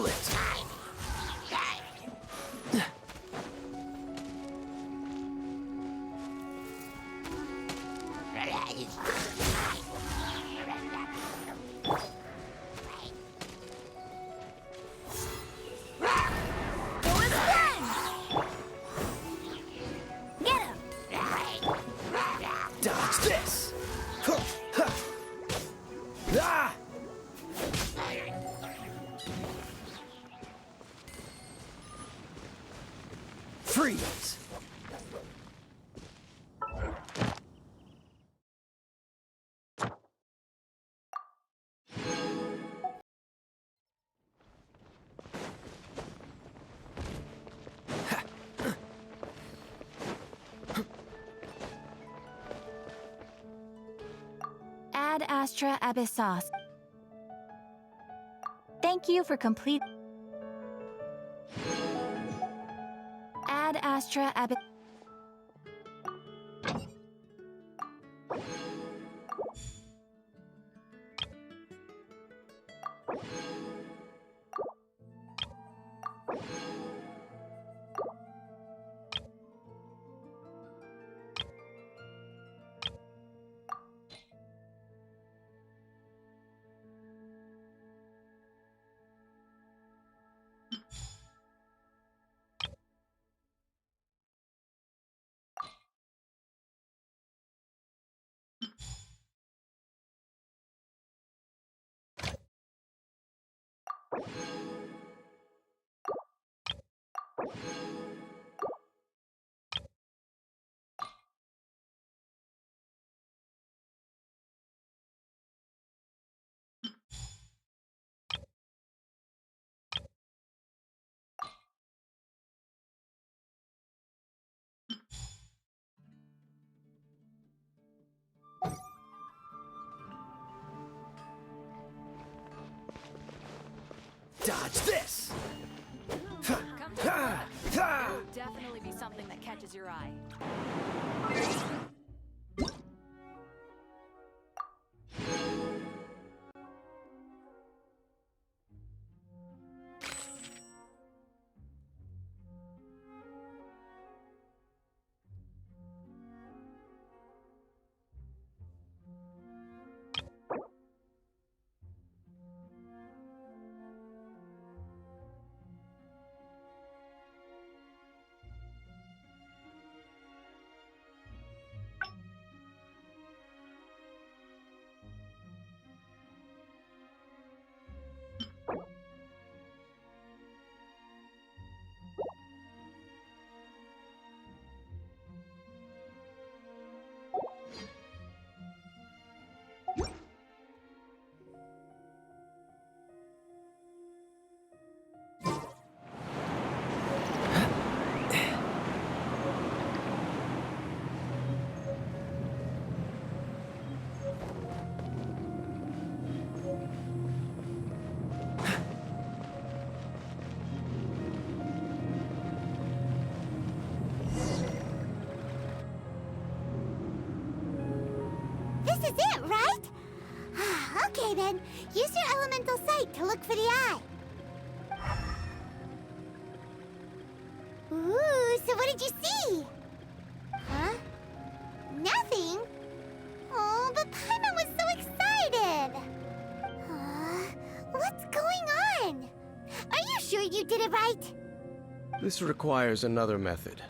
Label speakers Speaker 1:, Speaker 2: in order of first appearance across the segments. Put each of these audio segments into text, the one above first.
Speaker 1: Feel it! Dodge this! Ah! Freeze!
Speaker 2: Ad Astra Abyssos. Thank you for complete. Ad Astra Abyssos.
Speaker 1: Dodge this!
Speaker 3: There will definitely be something that catches your eye.
Speaker 4: This is it, right? Okay then, use your elemental sight to look for the eye. Ooh, so what did you see? Huh? Nothing? Oh, but Paimon was so excited! What's going on? Are you sure you did it right?
Speaker 5: This requires another method.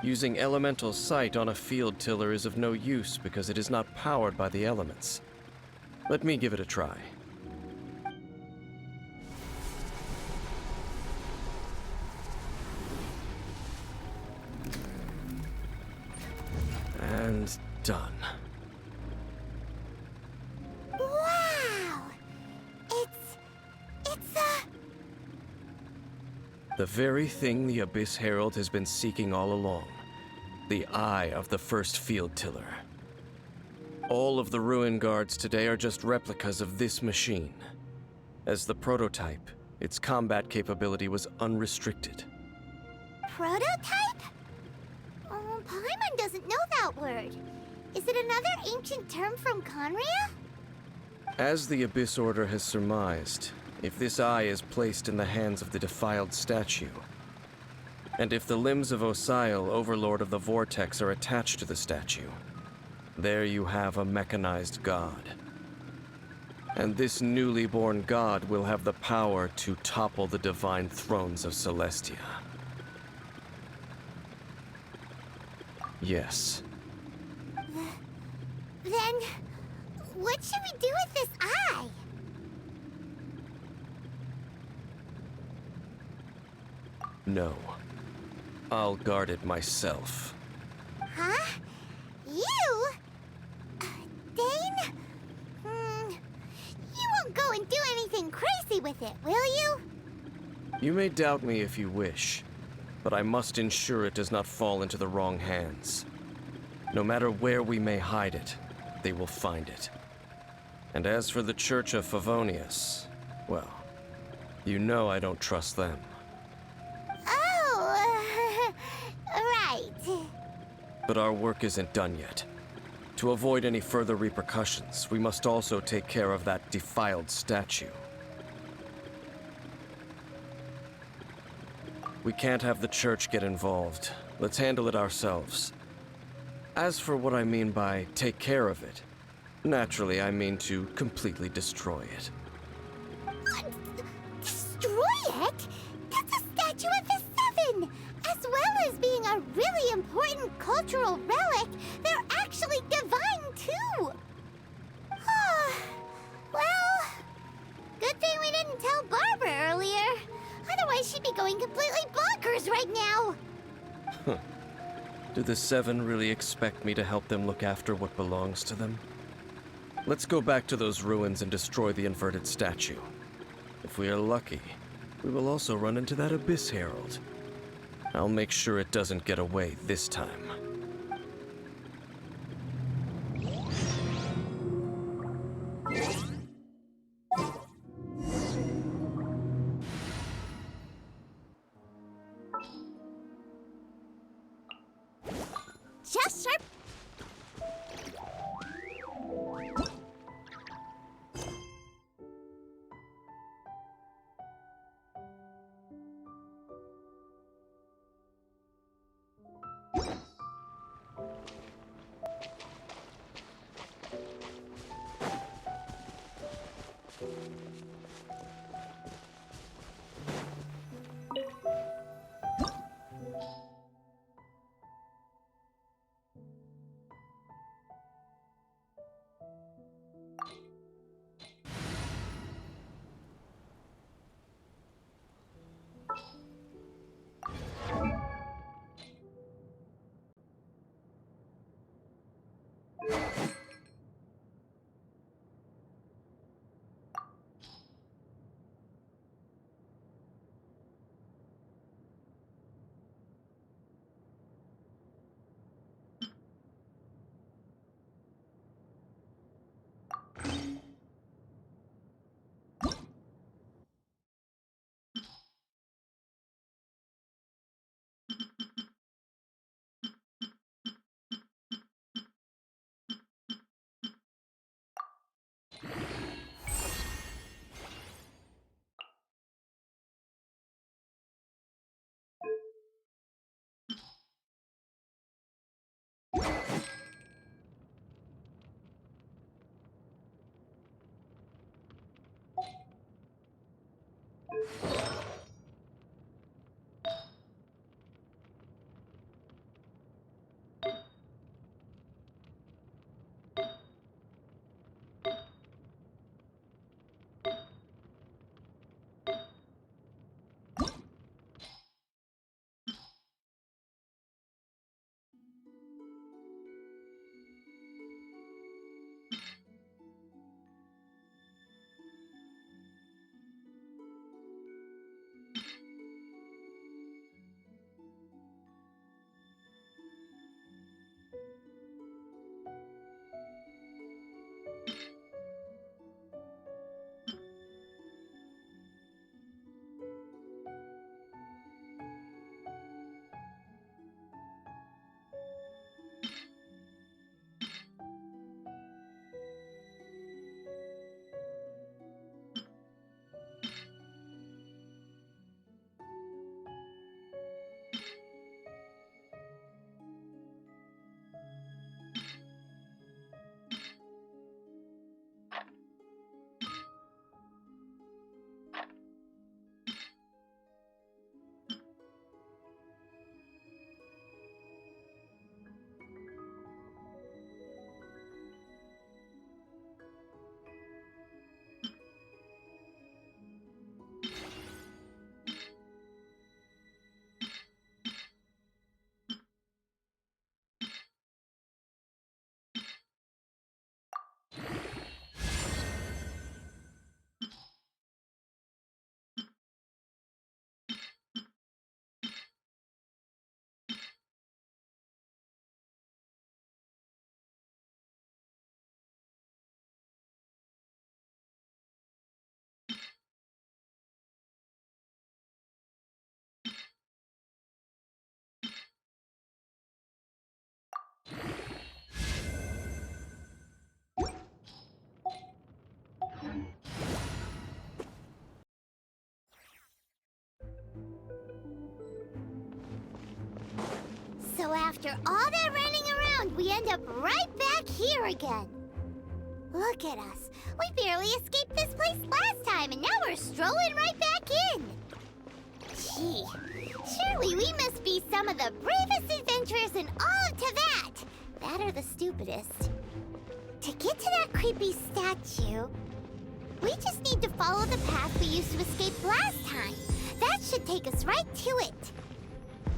Speaker 5: Using elemental sight on a field tiller is of no use because it is not powered by the elements. Let me give it a try. And done.
Speaker 4: Wow! It's
Speaker 5: The very thing the Abyss Herald has been seeking all along. The eye of the first field tiller. All of the ruin guards today are just replicas of this machine. As the prototype, its combat capability was unrestricted.
Speaker 4: prototype? Oh, Paimon doesn't know that word. Is it another ancient term from Conria?
Speaker 5: As the Abyss Order has surmised, If this eye is placed in the hands of the defiled statue, and if the limbs of Osial, Overlord of the Vortex, are attached to the statue, there you have a mechanized god. And this newly born god will have the power to topple the divine thrones of Celestia. Yes.
Speaker 4: Then, what should we do with this eye?
Speaker 5: No. I'll guard it myself.
Speaker 4: Huh? You? Dane? You won't go and do anything crazy with it, will you?
Speaker 5: You may doubt me if you wish, but I must ensure it does not fall into the wrong hands. No matter where we may hide it, they will find it. And as for the Church of Favonius, well, you know I don't trust them.
Speaker 4: Oh, right.
Speaker 5: But our work isn't done yet. To avoid any further repercussions, we must also take care of that defiled statue. We can't have the church get involved. Let's handle it ourselves. As for what I mean by take care of it, naturally I mean to completely destroy it.
Speaker 4: What? Destroy it? That's a statue of the Seven! As well as being a really important cultural relic, they're actually divine too! Well, good thing we didn't tell Barbara earlier. Otherwise she'd be going completely bonkers right now!
Speaker 5: Do the Seven really expect me to help them look after what belongs to them? Let's go back to those ruins and destroy the inverted statue. If we are lucky, we will also run into that Abyss Herald. I'll make sure it doesn't get away this time.
Speaker 4: Just sharp. So after all that running around, we end up right back here again. Look at us. We barely escaped this place last time, and now we're strolling right back in. Gee, surely we must be some of the bravest adventurers in all of Teyvat. That or the stupidest. To get to that creepy statue, we just need to follow the path we used to escape last time. That should take us right to it.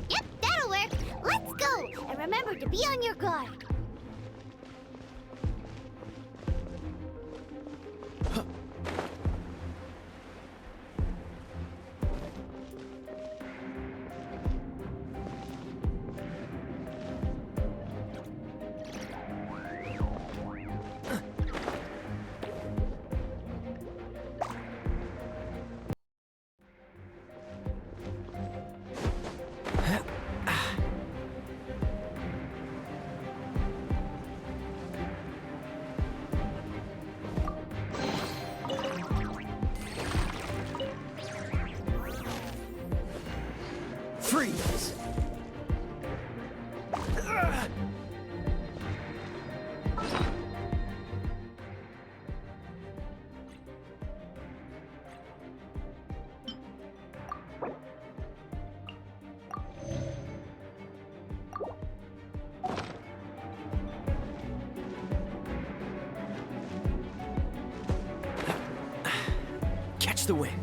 Speaker 4: Yep, that'll work. Let's go, and remember to be on your guard.
Speaker 1: Freeze! Catch the wind.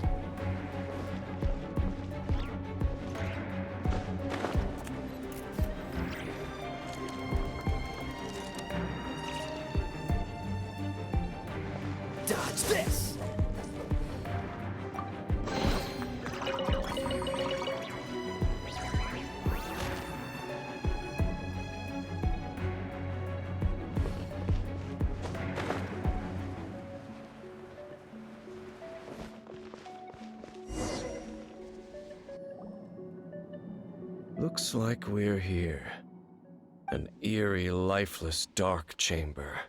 Speaker 1: Dodge this!
Speaker 5: Looks like we're here. An eerie, lifeless, dark chamber.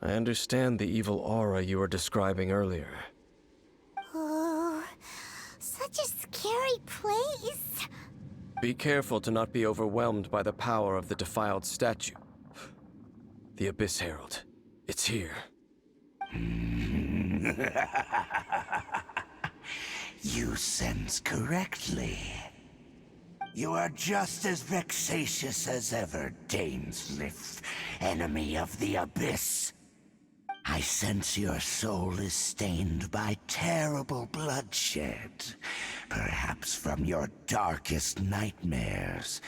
Speaker 5: I understand the evil aura you were describing earlier.
Speaker 4: Oh, such a scary place.
Speaker 5: Be careful to not be overwhelmed by the power of the defiled statue. The Abyss Herald. It's here.
Speaker 6: You sense correctly. You are just as vexatious as ever, Dainsleif, enemy of the Abyss. I sense your soul is stained by terrible bloodshed, perhaps from your darkest nightmares,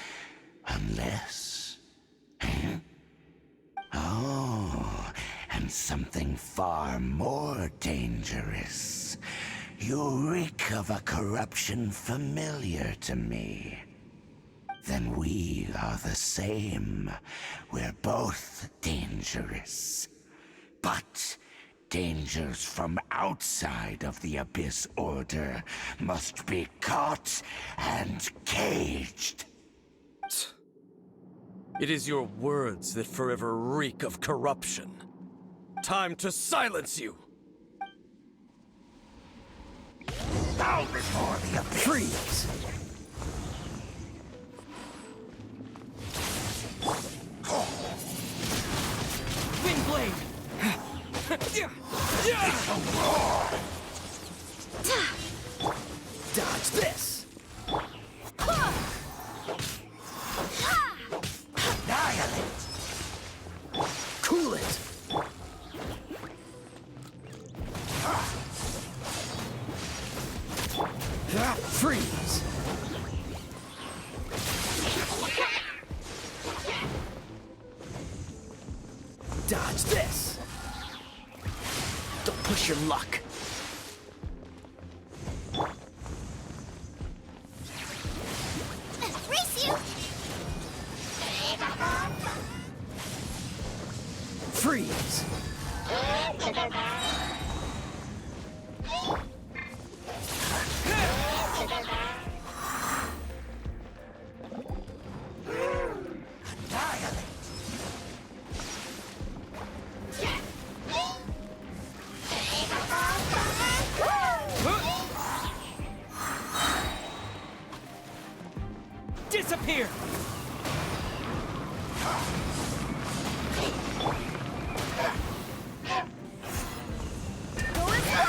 Speaker 6: unless... Oh, and something far more dangerous. You reek of a corruption familiar to me. Then we are the same. We're both dangerous. But dangers from outside of the Abyss Order must be caught and caged.
Speaker 5: It is your words that forever reek of corruption. Time to silence you!
Speaker 6: Bow before the Abyss!
Speaker 1: Freeze! Wind blade! Dodge this!
Speaker 6: Annihilate!
Speaker 1: Cool it! Freeze! Dodge this! Don't push your luck!
Speaker 4: Race you!
Speaker 1: Freeze! Disappear!
Speaker 4: Go as one!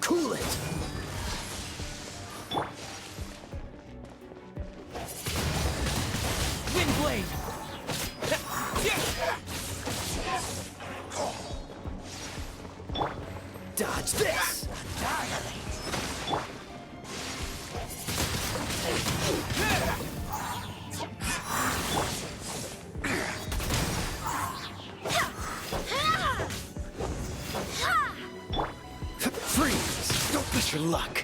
Speaker 1: Cool it! Wind blade! Dodge this! Freeze! Don't push your luck!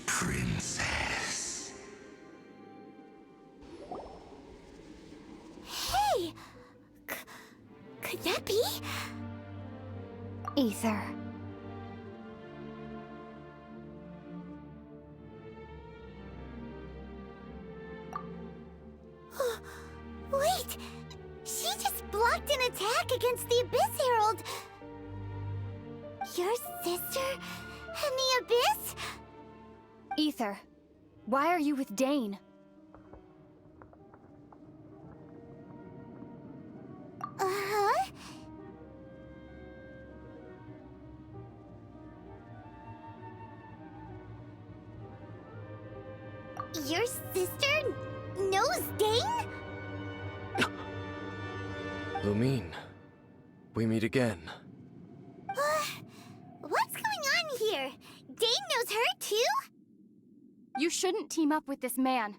Speaker 6: Princess.
Speaker 4: Hey! Could that be?
Speaker 2: Ether.
Speaker 4: Wait! She just blocked an attack against the Abyss Herald! Your sister and the Abyss?
Speaker 2: Ether, why are you with Dane?
Speaker 4: Uh-huh. Your sister knows Dane?
Speaker 5: Lumine, we meet again.
Speaker 4: What's going on here? Dane knows her too?
Speaker 2: You shouldn't team up with this man.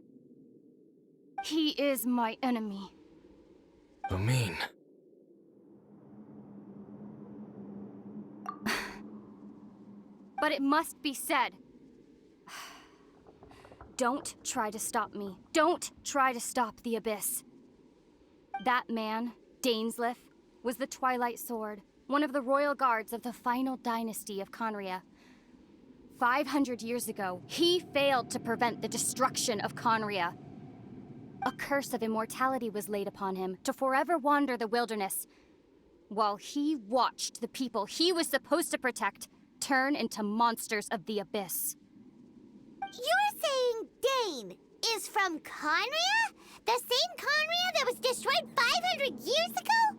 Speaker 2: He is my enemy.
Speaker 5: Lumine.
Speaker 2: But it must be said. Don't try to stop me. Don't try to stop the Abyss. That man, Dainsleif, was the Twilight Sword, one of the royal guards of the final dynasty of Conria. 500 years ago, he failed to prevent the destruction of Conria. A curse of immortality was laid upon him to forever wander the wilderness, while he watched the people he was supposed to protect turn into monsters of the Abyss.
Speaker 4: You're saying Dane is from Conria? The same Conria that was destroyed 500 years ago?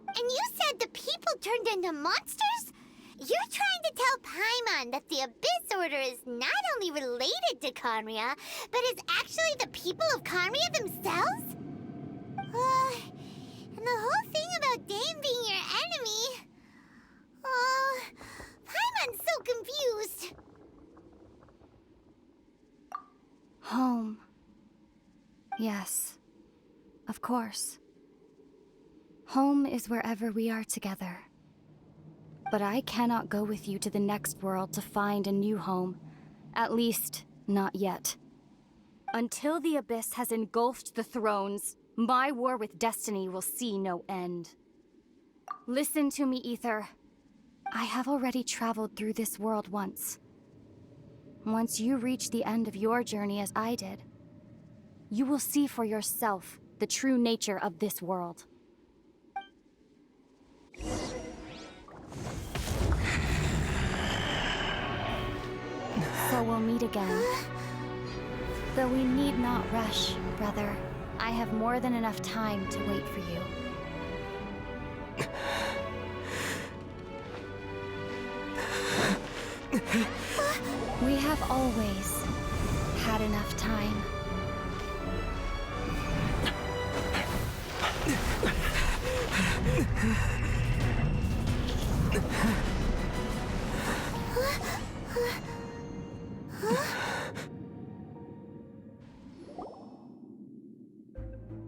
Speaker 4: And you said the people turned into monsters? You're trying to tell Paimon that the Abyss Order is not only related to Conria, but is actually the people of Conria themselves? And the whole thing about Dane being your enemy... Paimon's so confused.
Speaker 2: Home. Yes, of course. Home is wherever we are together. But I cannot go with you to the next world to find a new home. At least, not yet. Until the Abyss has engulfed the thrones, my war with destiny will see no end. Listen to me, Ether. I have already traveled through this world once. Once you reach the end of your journey as I did, you will see for yourself the true nature of this world. So we'll meet again. Though we need not rush, brother. I have more than enough time to wait for you. We have always had enough time.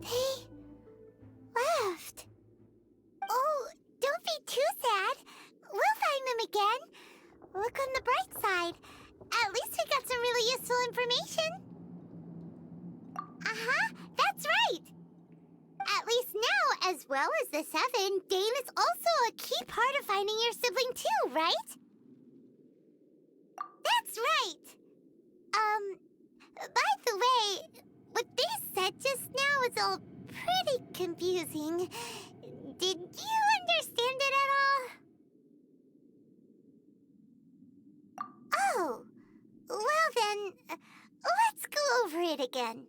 Speaker 4: They left. Oh, don't be too sad. We'll find them again. Look on the bright side. At least we got some really useful information. Uh-huh, that's right. At least now, as well as the 7, Dane is also a key part of finding your sibling too, right? That's right. By the way, what they said just now is all pretty confusing. Did you understand it at all? Oh, well then, let's go over it again.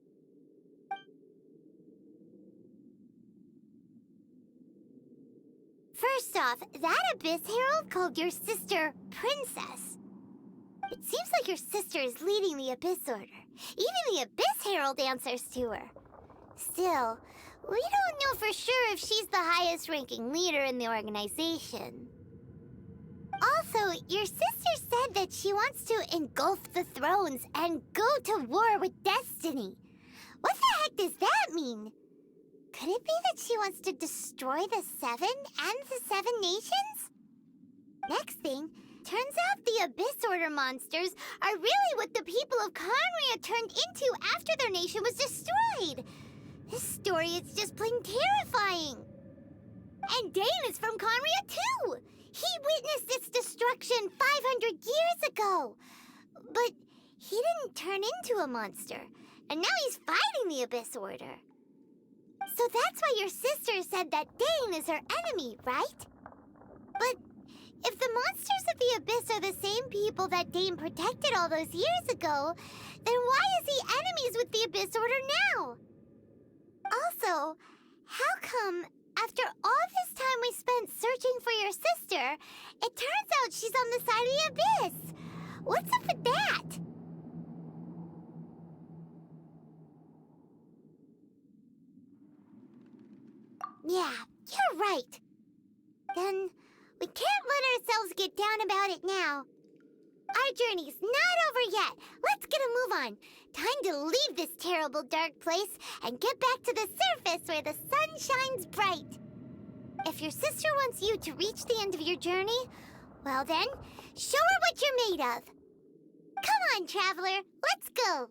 Speaker 4: First off, that Abyss Herald called your sister Princess. It seems like your sister is leading the Abyss Order. Even the Abyss Herald answers to her. Still, we don't know for sure if she's the highest-ranking leader in the organization. Also, your sister said that she wants to engulf the thrones and go to war with Destiny. What the heck does that mean? Could it be that she wants to destroy the 7 and the 7 nations? Next thing, turns out the Abyss Order monsters are really what the people of Conria turned into after their nation was destroyed. This story is just plain terrifying. And Dane is from Conria too. He witnessed its destruction 500 years ago. But he didn't turn into a monster. And now he's fighting the Abyss Order. So that's why your sister said that Dane is her enemy, right? But if the monsters of the Abyss are the same people that Dane protected all those years ago, then why is he enemies with the Abyss Order now? Also, how come, after all this time we spent searching for your sister, it turns out she's on the side of the Abyss? What's up with that? Yeah, you're right. Then we can't let ourselves get down about it now. Our journey's not over yet. Let's get a move on. Time to leave this terrible dark place and get back to the surface where the sun shines bright. If your sister wants you to reach the end of your journey, well then, show her what you're made of. Come on, traveler, let's go.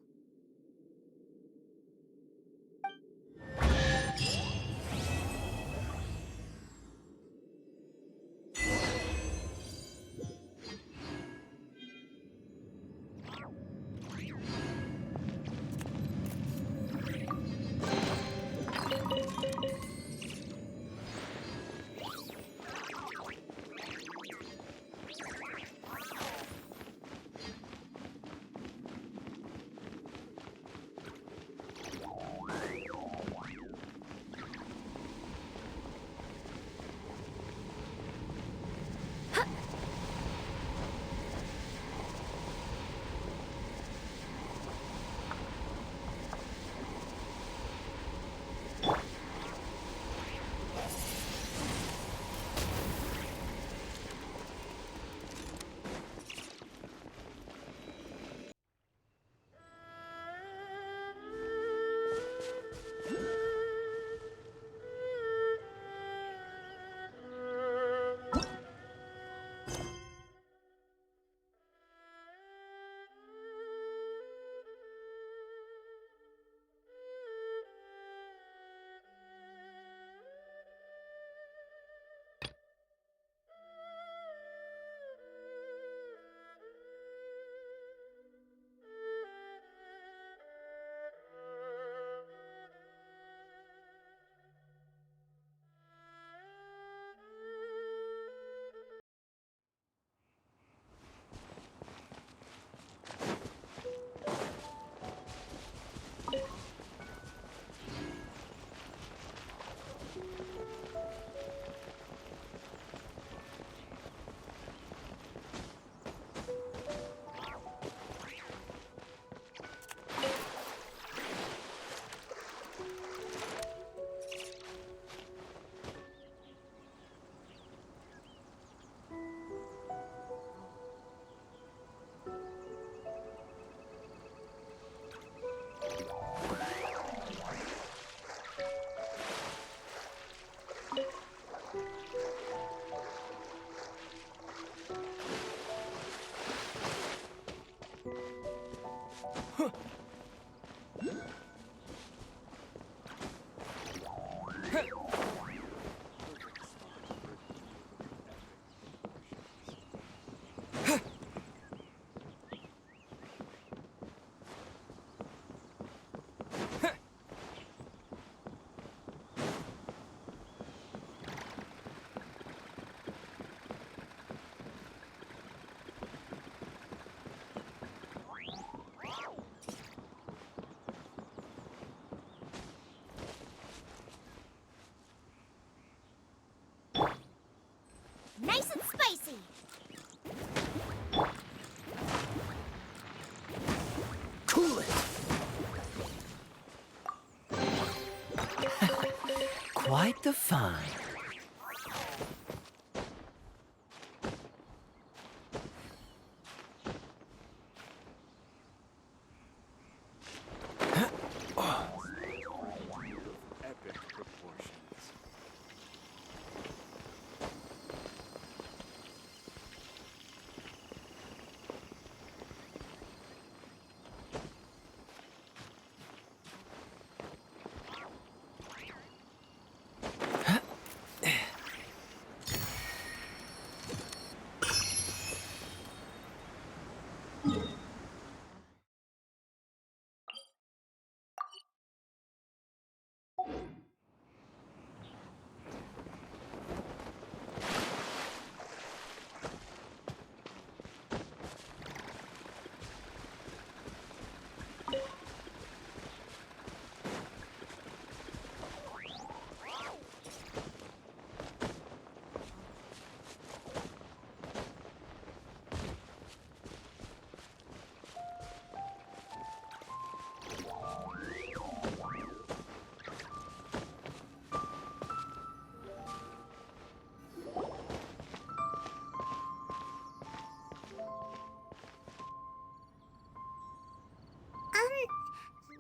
Speaker 1: quite the find.
Speaker 7: Epic proportions.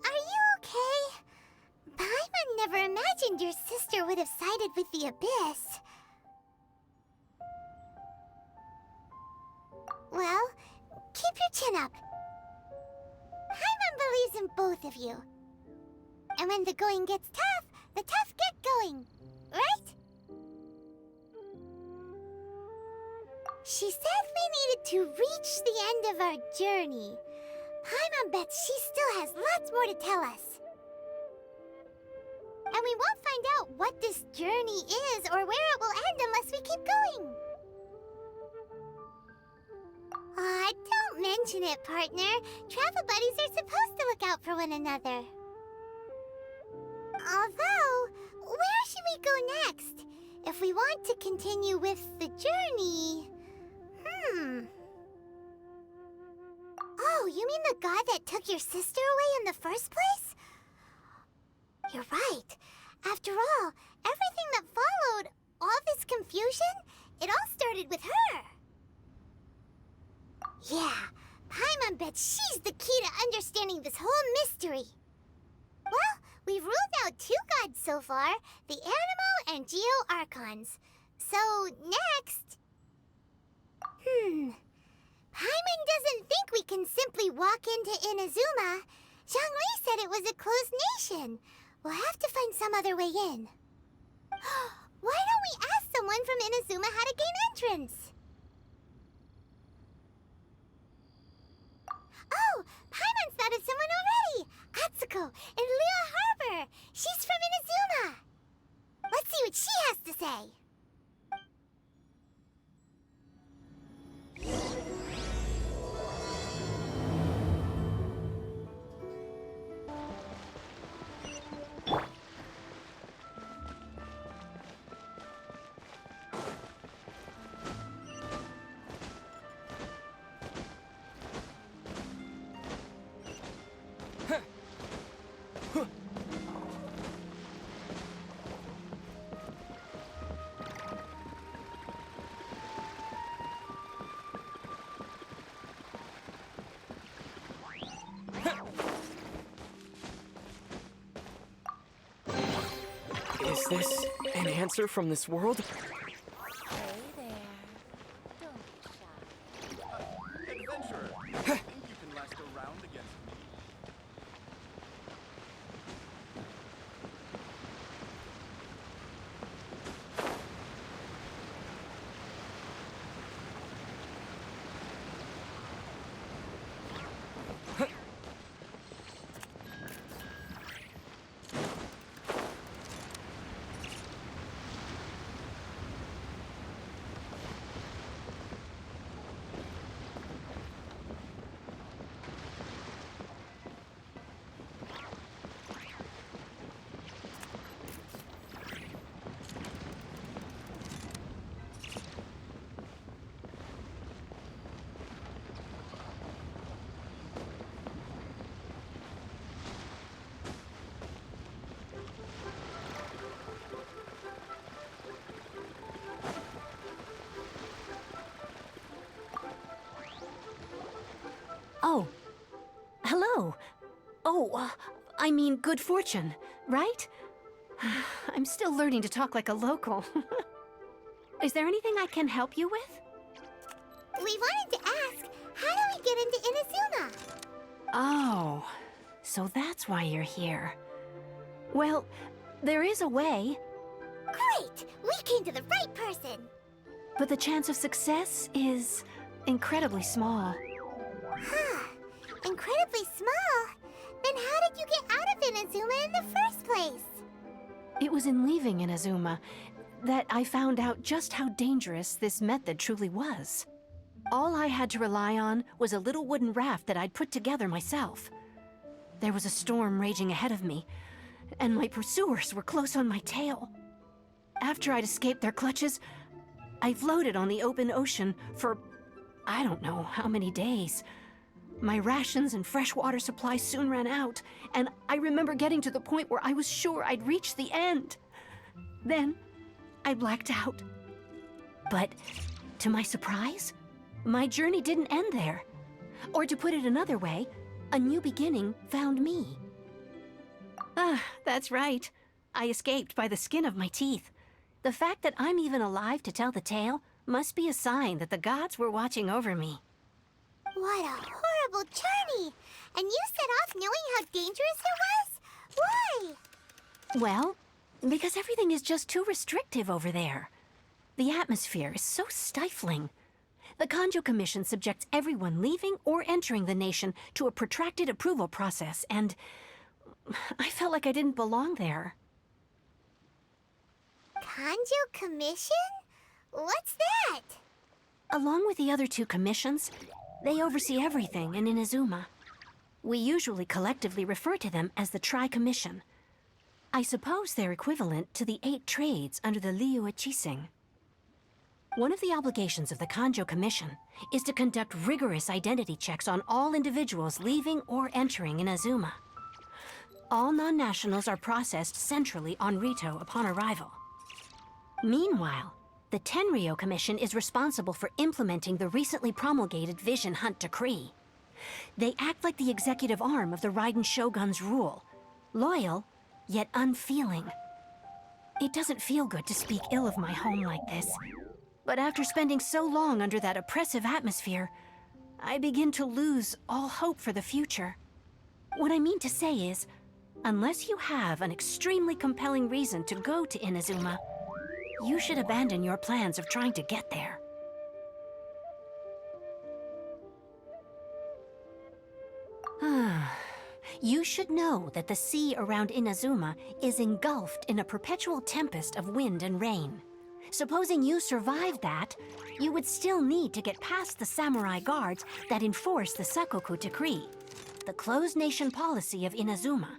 Speaker 4: Are you okay? Paimon never imagined your sister would have sided with the Abyss. Well, keep your chin up. Paimon believes in both of you. And when the going gets tough, the tough get going, right? She said we needed to reach the end of our journey. Paimon bets she still has lots more to tell us. And we won't find out what this journey is or where it will end unless we keep going. Aw, don't mention it, partner. Travel buddies are supposed to look out for one another. Although, where should we go next? If we want to continue with the journey... Oh, you mean the god that took your sister away in the first place? You're right. After all, everything that followed, all this confusion, it all started with her. Yeah, Paimon bets she's the key to understanding this whole mystery. Well, we've ruled out 2 gods so far, the Animo and Geo Archons. So, next... Paimon doesn't think we can simply walk into Inazuma. Zhongli said it was a closed nation. We'll have to find some other way in. Why don't we ask someone from Inazuma how to gain entrance? Oh, Paimon's thought of someone already! Atsuko, in Liyue Harbor! She's from Inazuma! Let's see what she has to say!
Speaker 8: Is this an answer from this world?
Speaker 7: Adventurer, you think you can last a round against me?
Speaker 9: I mean good fortune, right? I'm still learning to talk like a local. Is there anything I can help you with?
Speaker 4: We wanted to ask, how do we get into Inazuma?
Speaker 9: Oh, so that's why you're here. Well, there is a way,
Speaker 4: Great! We came to the right person!
Speaker 9: but the chance of success is incredibly small.
Speaker 4: Huh. Incredibly small? Then how did you get out of Inazuma in the first place?
Speaker 9: It was in leaving Inazuma that I found out just how dangerous this method truly was. All I had to rely on was a little wooden raft that I'd put together myself. There was a storm raging ahead of me, and my pursuers were close on my tail. After I'd escaped their clutches, I floated on the open ocean for I don't know how many days. My rations and freshwater supply soon ran out, and I remember getting to the point where I was sure I'd reached the end. Then, I blacked out. But, to my surprise, my journey didn't end there. Or to put it another way, a new beginning found me. Ah, that's right. I escaped by the skin of my teeth. The fact that I'm even alive to tell the tale must be a sign that the gods were watching over me.
Speaker 4: What a horrible journey! And you set off knowing how dangerous it was? Why?
Speaker 9: Well, because everything is just too restrictive over there. The atmosphere is so stifling. The Kanjo Commission subjects everyone leaving or entering the nation to a protracted approval process, and I felt like I didn't belong there.
Speaker 4: Kanjo Commission? What's that?
Speaker 9: Along with the other two commissions, they oversee everything in Inazuma. We usually collectively refer to them as the Tri-Commission. I suppose they're equivalent to the 8 trades under the Liyue Chising. One of the obligations of the Kanjo Commission is to conduct rigorous identity checks on all individuals leaving or entering Inazuma. All non-nationals are processed centrally on Rito upon arrival. Meanwhile, the Tenryo Commission is responsible for implementing the recently promulgated Vision Hunt Decree. They act like the executive arm of the Raiden Shogun's rule, loyal, yet unfeeling. It doesn't feel good to speak ill of my home like this, but after spending so long under that oppressive atmosphere, I begin to lose all hope for the future. What I mean to say is, unless you have an extremely compelling reason to go to Inazuma, you should abandon your plans of trying to get there. You should know that the sea around Inazuma is engulfed in a perpetual tempest of wind and rain. Supposing you survived that, you would still need to get past the samurai guards that enforce the Sakoku Decree, the closed nation policy of Inazuma.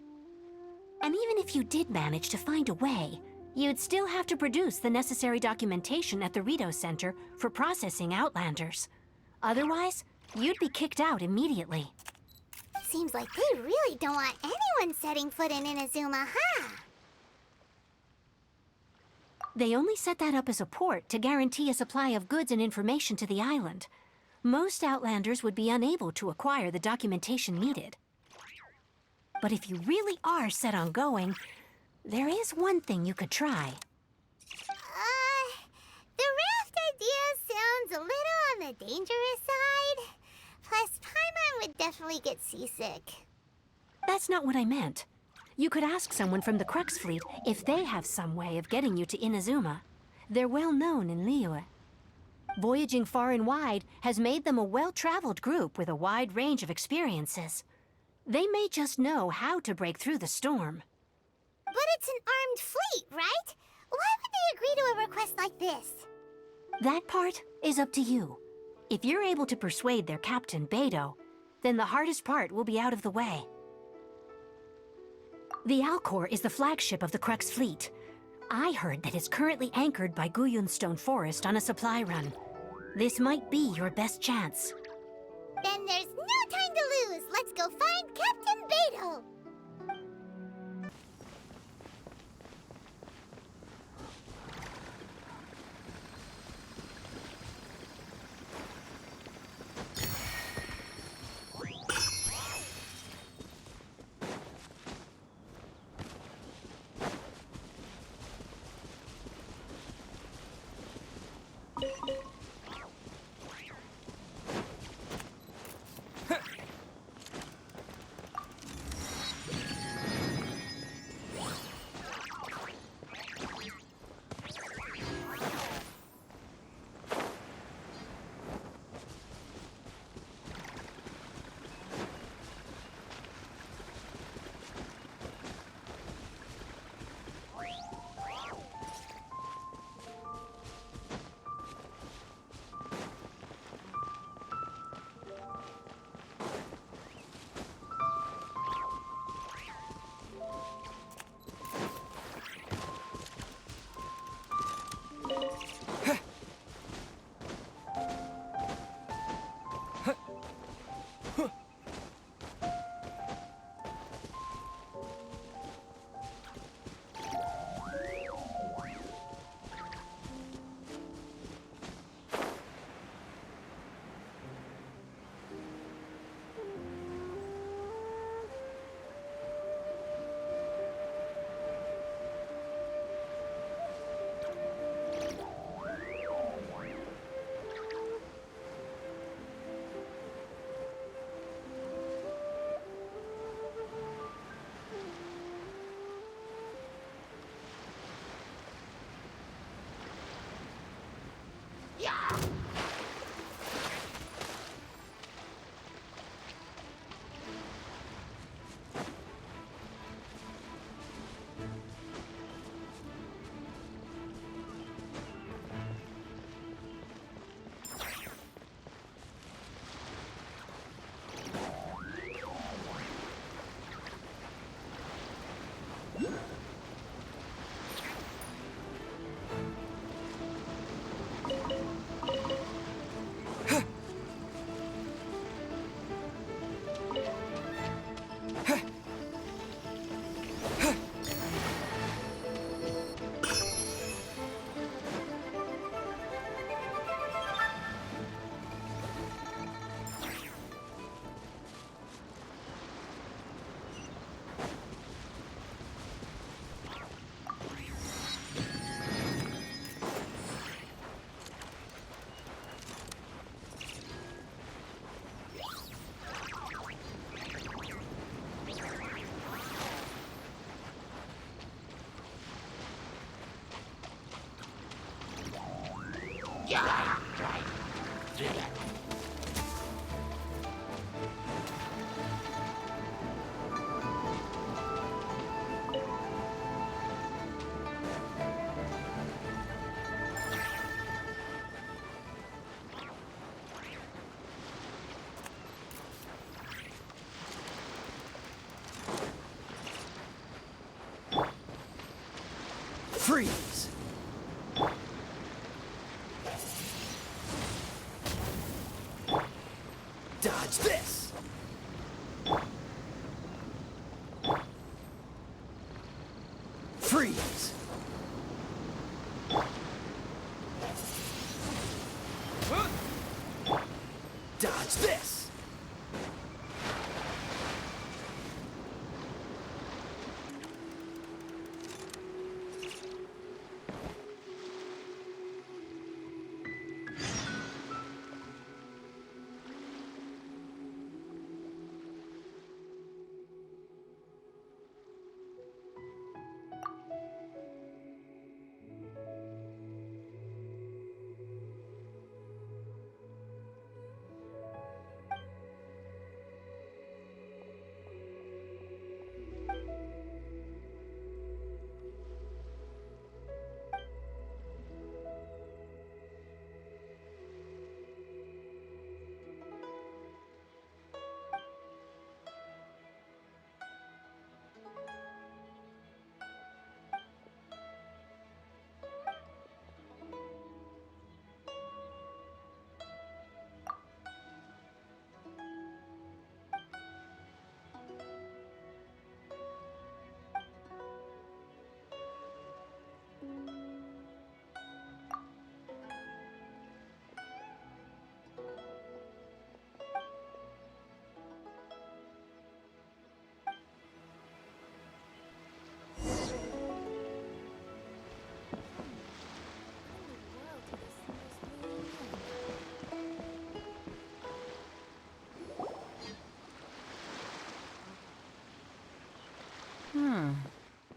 Speaker 9: And even if you did manage to find a way, you'd still have to produce the necessary documentation at the Rito Center for processing Outlanders. Otherwise, you'd be kicked out immediately.
Speaker 4: Seems like they really don't want anyone setting foot in Inazuma, huh?
Speaker 9: They only set that up as a port to guarantee a supply of goods and information to the island. Most Outlanders would be unable to acquire the documentation needed. But if you really are set on going, there is one thing you could try.
Speaker 4: The raft idea sounds a little on the dangerous side. Plus, Paimon would definitely get seasick.
Speaker 9: That's not what I meant. You could ask someone from the Crux Fleet if they have some way of getting you to Inazuma. They're well known in Liyue. Voyaging far and wide has made them a well-traveled group with a wide range of experiences. They may just know how to break through the storm.
Speaker 4: But it's an armed fleet, right? Why would they agree to a request like this?
Speaker 9: That part is up to you. If you're able to persuade their captain, Beidou, then the hardest part will be out of the way. The Alcor is the flagship of the Crux Fleet. I heard that it's currently anchored by Guyunstone Forest on a supply run. This might be your best chance.
Speaker 4: Then there's no time to lose. Let's go find Captain Beidou.
Speaker 1: Freeze! Dodge this! Freeze! Dodge this!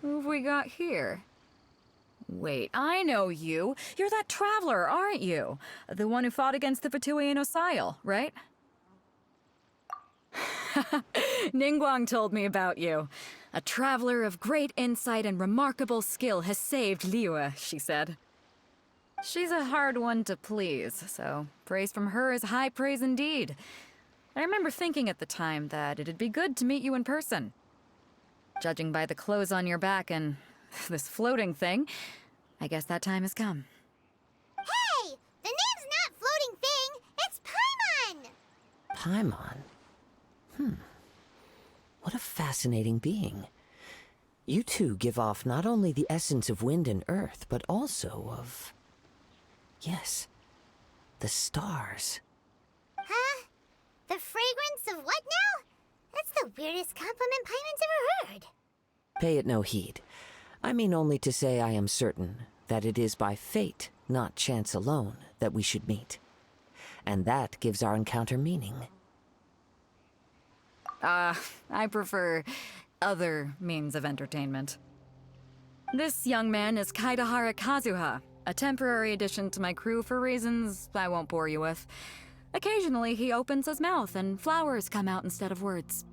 Speaker 3: Who have we got here? Wait, I know you. You're that traveler, aren't you? The one who fought against the Fatuian Osile, right? Ningguang told me about you. A traveler of great insight and remarkable skill has saved Liyue, she said. She's a hard one to please, so praise from her is high praise indeed. I remember thinking at the time that it'd be good to meet you in person. Judging by the clothes on your back and this floating thing, I guess that time has come.
Speaker 4: Hey! The name's not Floating Thing, it's Paimon!
Speaker 10: Paimon? What a fascinating being. You two give off not only the essence of wind and earth, but also of... yes, the stars.
Speaker 4: Huh? The fragrance of what now? That's the weirdest compliment Paimon's ever heard.
Speaker 10: Pay it no heed. I mean only to say I am certain that it is by fate, not chance alone, that we should meet. And that gives our encounter meaning.
Speaker 3: I prefer other means of entertainment. This young man is Kaidahara Kazuha, a temporary addition to my crew for reasons I won't bore you with. Occasionally, he opens his mouth and flowers come out instead of words.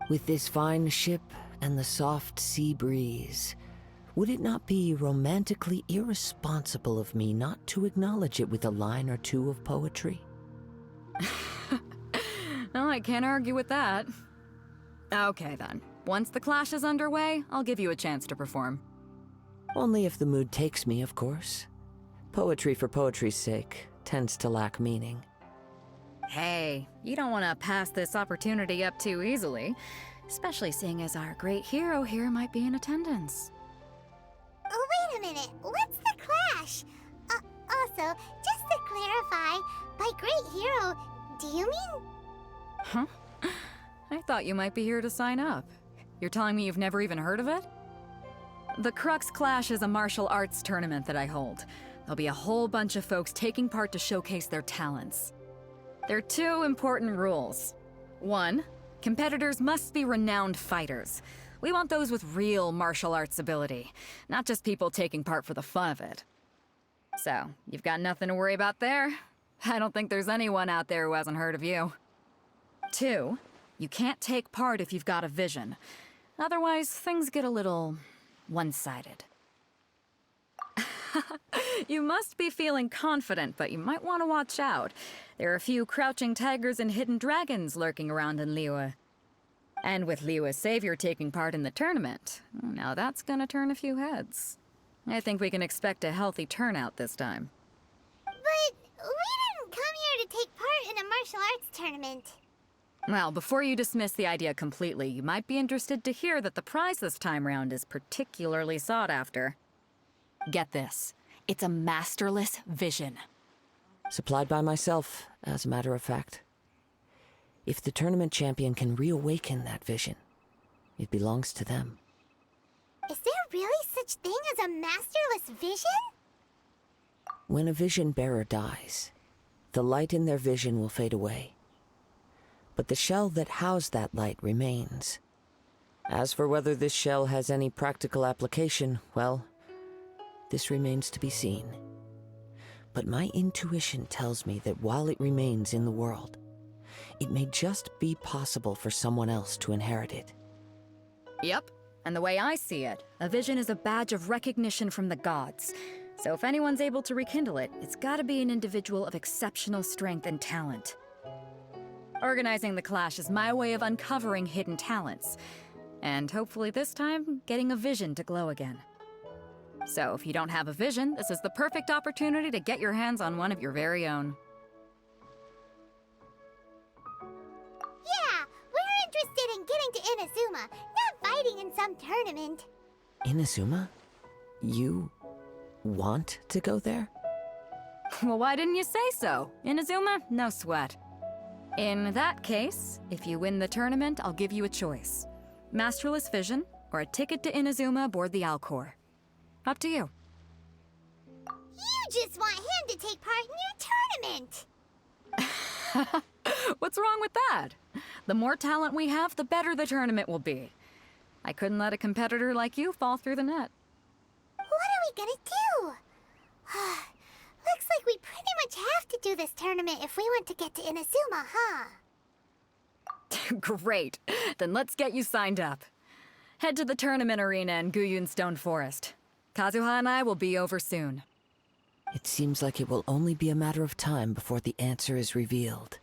Speaker 10: With this fine ship and the soft sea breeze, would it not be romantically irresponsible of me not to acknowledge it with a line or two of poetry?
Speaker 3: No, I can't argue with that. Okay then. Once the clash is underway, I'll give you a chance to perform.
Speaker 10: Only if the mood takes me, of course. Poetry for poetry's sake tends to lack meaning.
Speaker 3: Hey, you don't want to pass this opportunity up too easily, especially seeing as our great hero here might be in attendance.
Speaker 4: Oh, wait a minute. What's the clash? Also, just to clarify, by great hero, do you mean...
Speaker 3: Huh? I thought you might be here to sign up. You're telling me you've never even heard of it? The Crux Clash is a martial arts tournament that I hold. There'll be a whole bunch of folks taking part to showcase their talents. There are two important rules. 1, competitors must be renowned fighters. We want those with real martial arts ability, not just people taking part for the fun of it. So, you've got nothing to worry about there. I don't think there's anyone out there who hasn't heard of you. 2, you can't take part if you've got a vision. Otherwise, things get a little one-sided. You must be feeling confident, but you might want to watch out. There are a few crouching tigers and hidden dragons lurking around in Liyue. And with Liyue's savior taking part in the tournament, now that's gonna turn a few heads. I think we can expect a healthy turnout this time.
Speaker 4: But we didn't come here to take part in a martial arts tournament.
Speaker 3: Well, before you dismiss the idea completely, you might be interested to hear that the prize this time round is particularly sought after. Get this. It's a masterless vision.
Speaker 10: Supplied by myself, as a matter of fact. If the tournament champion can reawaken that vision, it belongs to them.
Speaker 4: Is there really such thing as a masterless vision?
Speaker 10: When a vision bearer dies, the light in their vision will fade away. But the shell that housed that light remains. As for whether this shell has any practical application, well, this remains to be seen. But my intuition tells me that while it remains in the world, it may just be possible for someone else to inherit it.
Speaker 3: Yep. And the way I see it, a vision is a badge of recognition from the gods. So if anyone's able to rekindle it, it's gotta be an individual of exceptional strength and talent. Organizing the clash is my way of uncovering hidden talents. And hopefully this time, getting a vision to glow again. So if you don't have a vision, this is the perfect opportunity to get your hands on one of your very own.
Speaker 4: Yeah, we're interested in getting to Inazuma, not fighting in some tournament.
Speaker 10: Inazuma? You want to go there?
Speaker 3: Well, why didn't you say so? Inazuma? No sweat. In that case, if you win the tournament, I'll give you a choice. Masterless Vision, or a ticket to Inazuma aboard the Alcor. Up to you.
Speaker 4: You just want him to take part in your tournament!
Speaker 3: What's wrong with that? The more talent we have, the better the tournament will be. I couldn't let a competitor like you fall through the net.
Speaker 4: What are we gonna do? Looks like we pretty much have to do this tournament if we want to get to Inazuma, huh?
Speaker 3: Great. Then let's get you signed up. Head to the tournament arena in Guyun Stone Forest. Kazuha and I will be over soon.
Speaker 10: It seems like it will only be a matter of time before the answer is revealed.